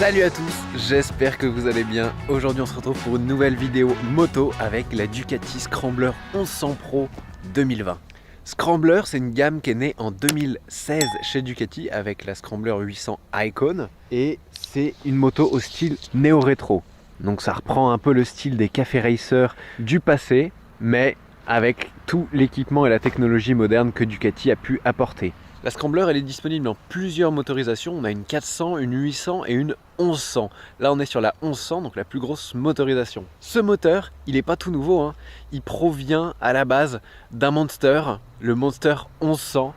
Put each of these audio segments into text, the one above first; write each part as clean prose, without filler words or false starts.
Salut à tous, j'espère que vous allez bien. Aujourd'hui on se retrouve pour une nouvelle vidéo moto avec la Ducati Scrambler 1100 Pro 2020. Scrambler, c'est une gamme qui est née en 2016 chez Ducati avec la Scrambler 800 Icon et c'est une moto au style néo-rétro. Donc ça reprend un peu le style des café racers du passé, mais avec tout l'équipement et la technologie moderne que Ducati a pu apporter. La Scrambler, elle est disponible dans plusieurs motorisations. On a une 400, une 800 et une 1100. Là, on est sur la 1100, donc la plus grosse motorisation. Ce moteur, il n'est pas tout nouveau, hein. Il provient à la base d'un Monster, le Monster 1100.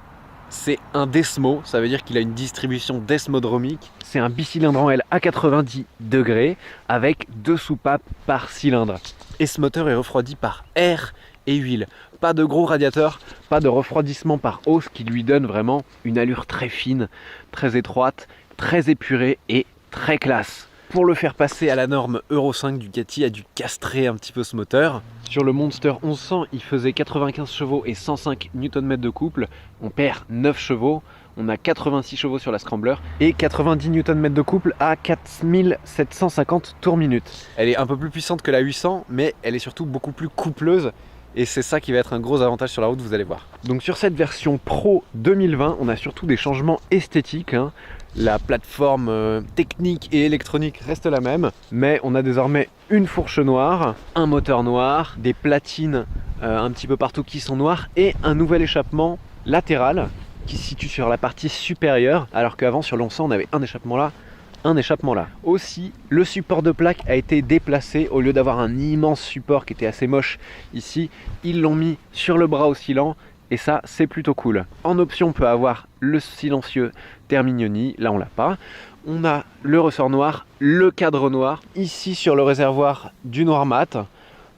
C'est un Desmo, ça veut dire qu'il a une distribution desmodromique. C'est un bicylindre en L à 90 degrés avec 2 soupapes par cylindre. Et ce moteur est refroidi par air et huile. Pas de gros radiateurs, pas de refroidissement par eau, ce qui lui donne vraiment une allure très fine, très étroite, très épurée et très classe. Pour le faire passer à la norme Euro 5, Ducati a dû castrer un petit peu ce moteur. Sur le Monster 1100, il faisait 95 chevaux et 105 Nm de couple. On perd 9 chevaux. On a 86 chevaux sur la Scrambler et 90 Nm de couple à 4750 tours minute. Elle est un peu plus puissante que la 800, mais elle est surtout beaucoup plus coupleuse. Et c'est ça qui va être un gros avantage sur la route, vous allez voir. Donc sur cette version Pro 2020, on a surtout des changements esthétiques, hein. La plateforme technique et électronique reste la même, mais on a désormais une fourche noire, un moteur noir, des platines un petit peu partout qui sont noires et un nouvel échappement latéral qui se situe sur la partie supérieure, alors qu'avant sur l'Onsan on avait un échappement là, un échappement là. Aussi, le support de plaque a été déplacé. Au lieu d'avoir un immense support qui était assez moche ici, ils l'ont mis sur le bras oscillant et ça c'est plutôt cool. En option, on peut avoir le silencieux Terminioni, là on l'a pas. On a le ressort noir, le cadre noir, ici sur le réservoir du noir mat,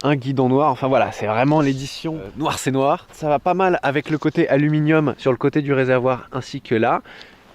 un guidon noir, enfin voilà, c'est vraiment l'édition noir c'est noir. Ça va pas mal avec le côté aluminium sur le côté du réservoir ainsi que là.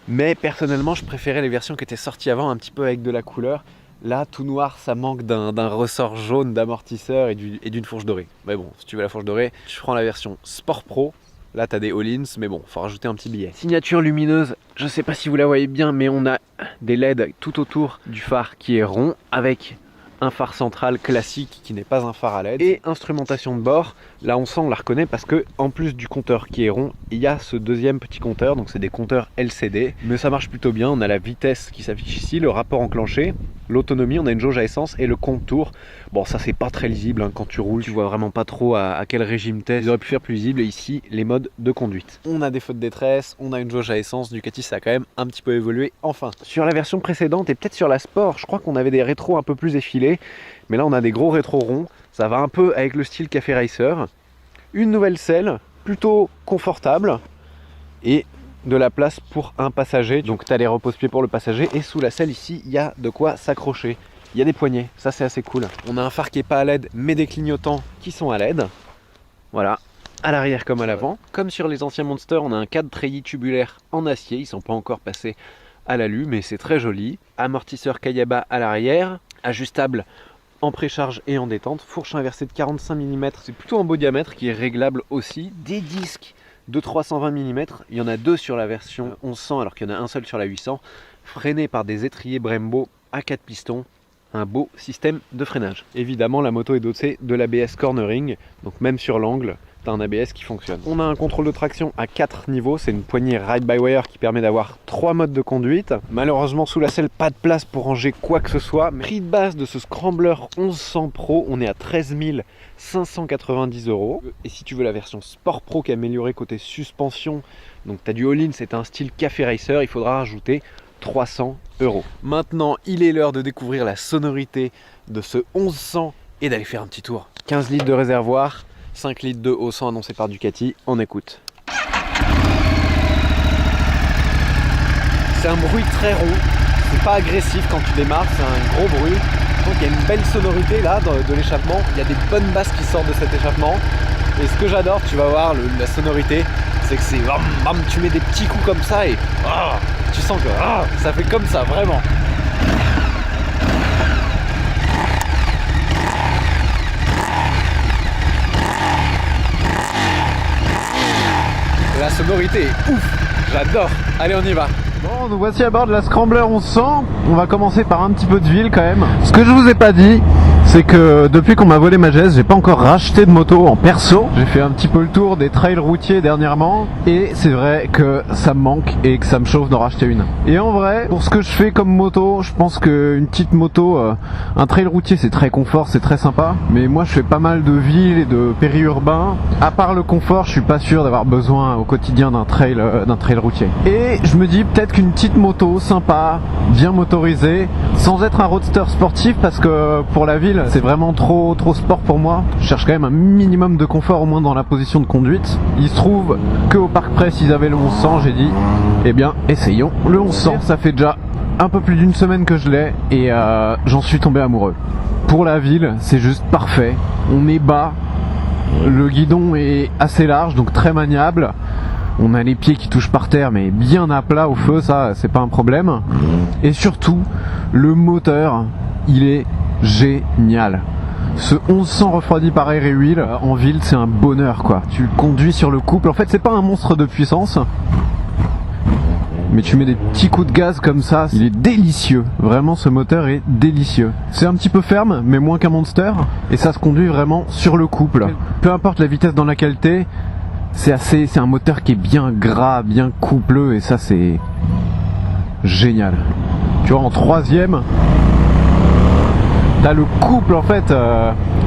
Mais personnellement, je préférais les versions qui étaient sorties avant, un petit peu avec de la couleur. Là, tout noir, ça manque d'un ressort jaune d'amortisseur et d'une fourche dorée. Mais bon, si tu veux la fourche dorée, je prends la version Sport Pro. Là, tu as des All-ins, mais bon, faut rajouter un petit billet. Signature lumineuse, je ne sais pas si vous la voyez bien, mais on a des LED tout autour du phare qui est rond, avec un phare central classique qui n'est pas un phare à LED et instrumentation de bord. Là on sent, on la reconnaît parce que en plus du compteur qui est rond, il y a ce deuxième petit compteur, donc c'est des compteurs LCD, mais ça marche plutôt bien. On a la vitesse qui s'affiche ici, le rapport enclenché, l'autonomie, on a une jauge à essence et le compte tour. Bon, ça c'est pas très lisible, hein. Quand tu roules tu vois vraiment pas trop à quel régime t'es. Ils auraient pu faire plus lisible. Et ici les modes de conduite, on a des feux de détresse, on a une jauge à essence. Ducati ça a quand même un petit peu évolué enfin. Sur la version précédente et peut-être sur la Sport, je crois qu'on avait des rétros un peu plus effilés, mais là on a des gros rétros ronds. Ça va un peu avec le style Café Racer. Une nouvelle selle, plutôt confortable et de la place pour un passager. Donc tu as les repose-pieds pour le passager et sous la selle ici, il y a de quoi s'accrocher. Il y a des poignées, ça c'est assez cool. On a un phare qui n'est pas à LED mais des clignotants qui sont à LED. Voilà, à l'arrière comme à l'avant. Comme sur les anciens Monster, on a un cadre treillis tubulaire en acier. Ils ne sont pas encore passés à l'alu mais c'est très joli. Amortisseur Kayaba à l'arrière, ajustable en précharge et en détente, fourche inversée de 45 mm, c'est plutôt un beau diamètre qui est réglable aussi, des disques de 320 mm, il y en a deux sur la version 1100 alors qu'il y en a un seul sur la 800, freinés par des étriers Brembo à 4 pistons, un beau système de freinage. Évidemment la moto est dotée de l'ABS cornering, donc même sur l'angle, tu as un ABS qui fonctionne. On a un contrôle de traction à 4 niveaux, c'est une poignée ride-by-wire qui permet d'avoir 3 modes de conduite. Malheureusement sous la selle pas de place pour ranger quoi que ce soit. Prix de base de ce Scrambler 1100 Pro, on est à 13 590 €. Et si tu veux la version Sport Pro qui est améliorée côté suspension, donc tu as du all-in, c'est un style Café Racer, il faudra rajouter 300 €. Maintenant il est l'heure de découvrir la sonorité de ce 1100 et d'aller faire un petit tour. 15 litres de réservoir, 5 litres de eau sans annoncé par Ducati, on écoute. C'est un bruit très rond, c'est pas agressif quand tu démarres, c'est un gros bruit. Donc il y a une belle sonorité là de l'échappement, il y a des bonnes basses qui sortent de cet échappement. Et ce que j'adore, tu vas voir la sonorité, c'est que c'est bam, bam, tu mets des petits coups comme ça et tu sens que ça fait comme ça vraiment. La sonorité est ouf, j'adore. Allez, on y va. Bon, nous voici à bord de la Scrambler 1100. On va commencer par un petit peu de ville quand même. Ce que je vous ai pas dit, c'est que depuis qu'on m'a volé ma GS, j'ai pas encore racheté de moto en perso. J'ai fait un petit peu le tour des trails routiers dernièrement et c'est vrai que ça me manque et que ça me chauffe d'en racheter une. Et en vrai, pour ce que je fais comme moto, je pense qu'une petite moto, un trail routier c'est très confort, c'est très sympa. Mais moi je fais pas mal de villes et de périurbains. À part le confort, je suis pas sûr d'avoir besoin au quotidien d'un trail routier. Et je me dis peut-être qu'une petite moto sympa, bien motorisée, sans être un roadster sportif parce que pour la ville c'est vraiment trop sport pour moi. Je cherche quand même un minimum de confort au moins dans la position de conduite. Il se trouve qu'au Parc Presse ils avaient le 1100, j'ai dit eh bien essayons le 1100. Ça fait déjà un peu plus d'une semaine que je l'ai et j'en suis tombé amoureux. Pour la ville c'est juste parfait, on est bas, le guidon est assez large donc très maniable. On a les pieds qui touchent par terre mais bien à plat au feu, ça c'est pas un problème. Et surtout, le moteur, il est génial. Ce 1100 refroidi par air et huile en ville, c'est un bonheur quoi. Tu le conduis sur le couple, en fait c'est pas un monstre de puissance. Mais tu mets des petits coups de gaz comme ça, il est délicieux. Vraiment ce moteur est délicieux. C'est un petit peu ferme mais moins qu'un Monster. Et ça se conduit vraiment sur le couple. Peu importe la vitesse dans laquelle t'es, c'est un moteur qui est bien gras, bien coupleux et ça c'est génial. Tu vois en troisième, t'as le couple en fait,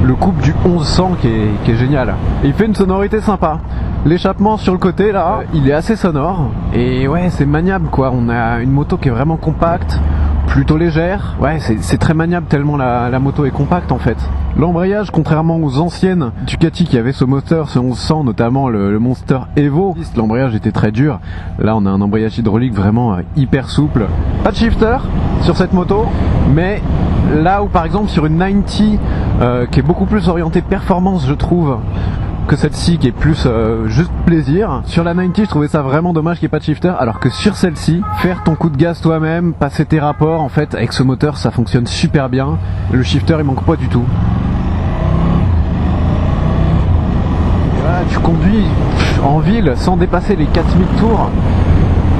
le couple du 1100 qui est génial. Et il fait une sonorité sympa. L'échappement sur le côté là, il est assez sonore et ouais c'est maniable quoi. On a une moto qui est vraiment compacte, plutôt légère. Ouais c'est très maniable tellement la moto est compacte en fait. L'embrayage, contrairement aux anciennes Ducati qui avaient ce moteur, ce 1100, notamment le Monster Evo, l'embrayage était très dur. Là on a un embrayage hydraulique vraiment hyper souple. Pas de shifter sur cette moto, mais là où par exemple sur une 90 qui est beaucoup plus orientée performance je trouve, que celle-ci qui est plus juste plaisir. Sur la 90 je trouvais ça vraiment dommage qu'il n'y ait pas de shifter, alors que sur celle-ci, faire ton coup de gaz toi-même, passer tes rapports, en fait avec ce moteur ça fonctionne super bien. Le shifter il manque pas du tout. Et voilà, tu conduis en ville sans dépasser les 4000 tours.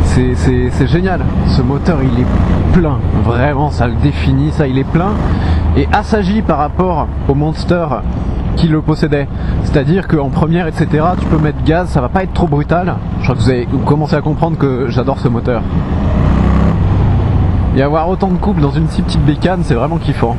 C'est génial. Ce moteur il est plein, vraiment ça le définit, ça il est plein et assagi par rapport au Monster qui le possédait. C'est-à-dire qu'en première etc tu peux mettre gaz, ça va pas être trop brutal. Je crois que vous avez commencé à comprendre que j'adore ce moteur. Et avoir autant de couple dans une si petite bécane c'est vraiment kiffant.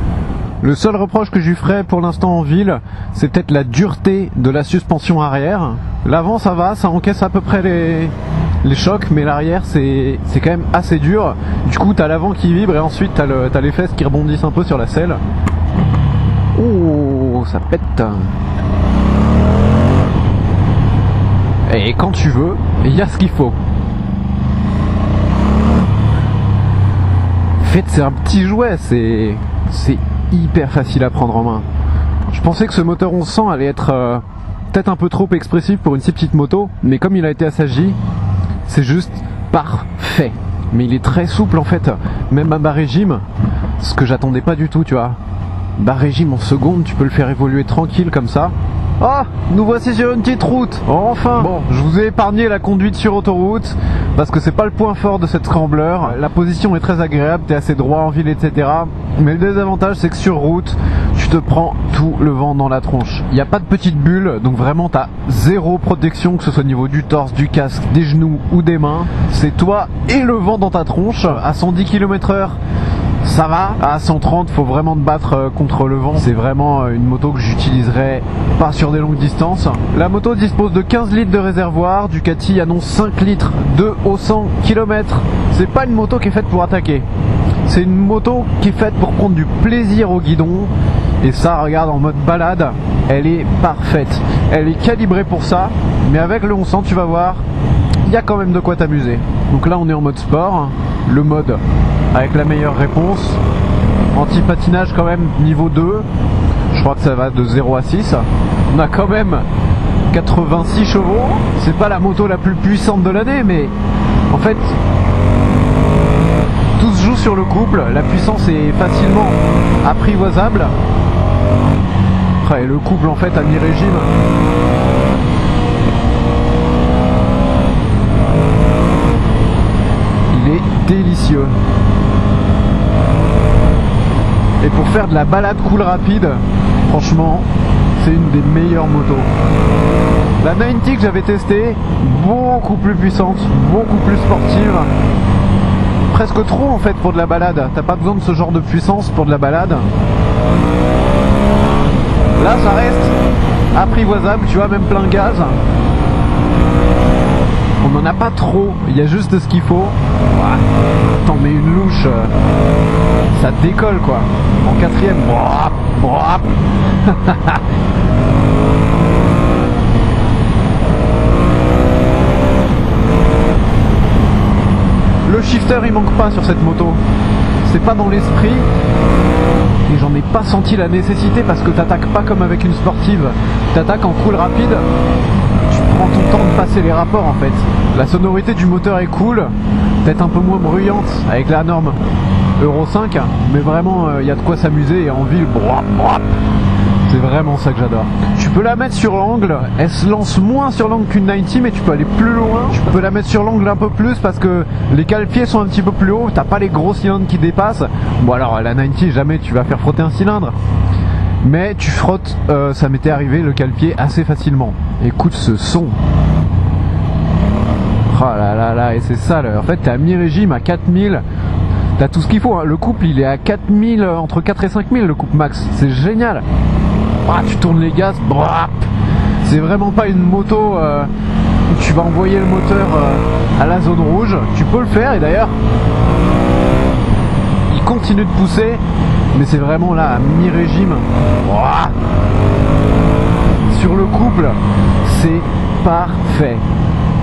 Le seul reproche que je lui ferais pour l'instant en ville, c'est peut-être la dureté de la suspension arrière. L'avant ça va, ça encaisse à peu près les chocs, mais l'arrière c'est quand même assez dur. Du coup t'as l'avant qui vibre et ensuite t'as les fesses qui rebondissent un peu sur la selle. Oh, ça pète. Et quand tu veux, il y a ce qu'il faut. En fait c'est un petit jouet, c'est hyper facile à prendre en main. Je pensais que ce moteur 1100 allait être peut-être un peu trop expressif pour une si petite moto, mais comme il a été assagi, c'est juste parfait. Mais il est très souple en fait, même à bas régime, ce que j'attendais pas du tout tu vois. Bas régime en seconde, tu peux le faire évoluer tranquille comme ça. Ah, nous voici sur une petite route. Enfin. Bon, je vous ai épargné la conduite sur autoroute parce que c'est pas le point fort de cette Scrambler. La position est très agréable, t'es assez droit en ville, etc. Mais le désavantage, c'est que sur route, tu te prends tout le vent dans la tronche. Il n'y a pas de petite bulle, donc vraiment t'as zéro protection, que ce soit au niveau du torse, du casque, des genoux ou des mains. C'est toi et le vent dans ta tronche à 110 km/h. Ça va, à 130 faut vraiment te battre contre le vent. C'est vraiment une moto que j'utiliserai pas sur des longues distances. La moto dispose de 15 litres de réservoir. Ducati annonce 5 litres de au 100 km. C'est pas une moto qui est faite pour attaquer. C'est une moto qui est faite pour prendre du plaisir au guidon. Et ça, regarde, en mode balade, elle est parfaite. Elle est calibrée pour ça. Mais avec le 1100 tu vas voir, il y a quand même de quoi t'amuser. Donc là on est en mode sport. Le mode avec la meilleure réponse. Anti-patinage quand même niveau 2. Je crois que ça va de 0 à 6. On a quand même 86 chevaux. C'est pas la moto la plus puissante de l'année, mais en fait tout se joue sur le couple. La puissance est facilement apprivoisable. Et le couple en fait à mi-régime, il est délicieux. Et pour faire de la balade cool rapide, franchement, c'est une des meilleures motos. La 90 que j'avais testée, beaucoup plus puissante, beaucoup plus sportive. Presque trop en fait pour de la balade. T'as pas besoin de ce genre de puissance pour de la balade. Là ça reste apprivoisable, tu vois, même plein gaz. On n'en a pas trop, il y a juste ce qu'il faut. T'en mets une louche, ça décolle quoi. En quatrième, le shifter il manque pas sur cette moto. C'est pas dans l'esprit. Et j'en ai pas senti la nécessité parce que t'attaques pas comme avec une sportive. T'attaques en cool rapide. Tu prends ton temps de passer les rapports en fait. La sonorité du moteur est cool, peut-être un peu moins bruyante avec la norme Euro 5, mais vraiment il y a de quoi s'amuser et en ville, c'est vraiment ça que j'adore. Tu peux la mettre sur l'angle, elle se lance moins sur l'angle qu'une 90 mais tu peux aller plus loin. Tu peux la mettre sur l'angle un peu plus parce que les cale-pieds sont un petit peu plus hauts, t'as pas les gros cylindres qui dépassent. Bon alors la 90 jamais tu vas faire frotter un cylindre. Mais tu frottes, ça m'était arrivé, le cale-pied assez facilement. Écoute ce son. Oh là là là, et c'est ça, en fait t'es à mi-régime à 4000. T'as tout ce qu'il faut, hein. Le couple il est à 4000, entre 4 et 5000 le couple max. C'est génial. Tu tournes les gaz, c'est vraiment pas une moto où tu vas envoyer le moteur à la zone rouge. Tu peux le faire et d'ailleurs il continue de pousser. Mais c'est vraiment là à mi-régime. Sur le couple, c'est parfait.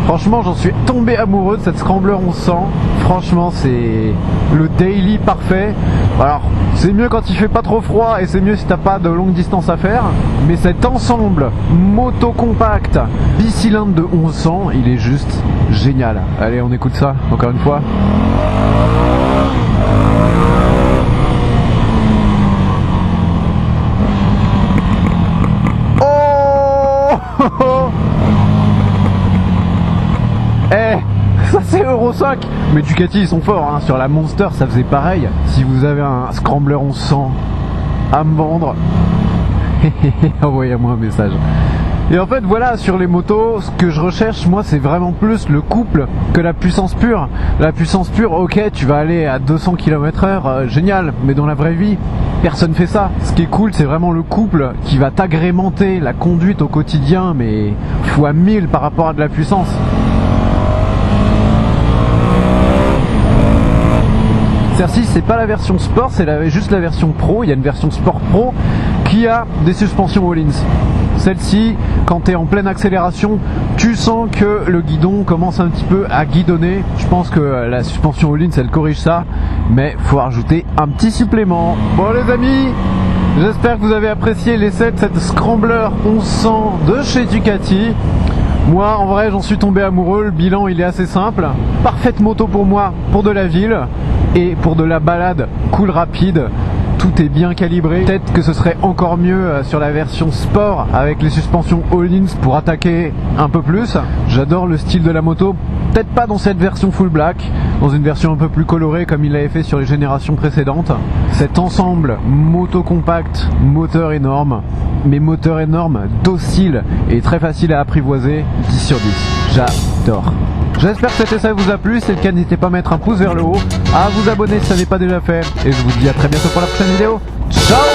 Franchement, j'en suis tombé amoureux de cette Scrambler 1100. Franchement, c'est le daily parfait. Alors, c'est mieux quand il fait pas trop froid et c'est mieux si t'as pas de longue distance à faire. Mais cet ensemble moto compact bicylindre de 1100, il est juste génial. Allez, on écoute ça encore une fois. Ça c'est Euro 5. Mais Ducati ils sont forts hein. Sur la Monster ça faisait pareil. Si vous avez un Scrambler 1100 à me vendre, envoyez-moi un message. Et en fait voilà, sur les motos, ce que je recherche moi c'est vraiment plus le couple que la puissance pure. La puissance pure, ok, tu vas aller à 200 km/h, génial, mais dans la vraie vie personne fait ça. Ce qui est cool c'est vraiment le couple qui va t'agrémenter la conduite au quotidien, mais fois 1000 par rapport à de la puissance. Celle-ci c'est pas la version sport, c'est juste la version pro. Il y a une version sport pro qui a des suspensions all-ins. Celle-ci, quand tu es en pleine accélération, tu sens que le guidon commence un petit peu à guidonner. Je pense que la suspension all-ins elle corrige ça, mais faut rajouter un petit supplément. Bon les amis, j'espère que vous avez apprécié l'essai de cette Scrambler 1100 de chez Ducati. Moi en vrai j'en suis tombé amoureux, le bilan il est assez simple. Parfaite moto pour moi, pour de la ville et pour de la balade cool rapide. Tout est bien calibré. Peut-être que ce serait encore mieux sur la version sport avec les suspensions all-ins pour attaquer un peu plus. J'adore le style de la moto. Peut-être pas dans cette version full black, dans une version un peu plus colorée comme il l'avait fait sur les générations précédentes. Cet ensemble moto compact, moteur énorme, mais moteur énorme, docile et très facile à apprivoiser, 10 sur 10. J'adore. J'espère que cet essai vous a plu, si c'est le cas n'hésitez pas à mettre un pouce vers le haut, à vous abonner si ça n'est pas déjà fait, et je vous dis à très bientôt pour la prochaine vidéo. Ciao!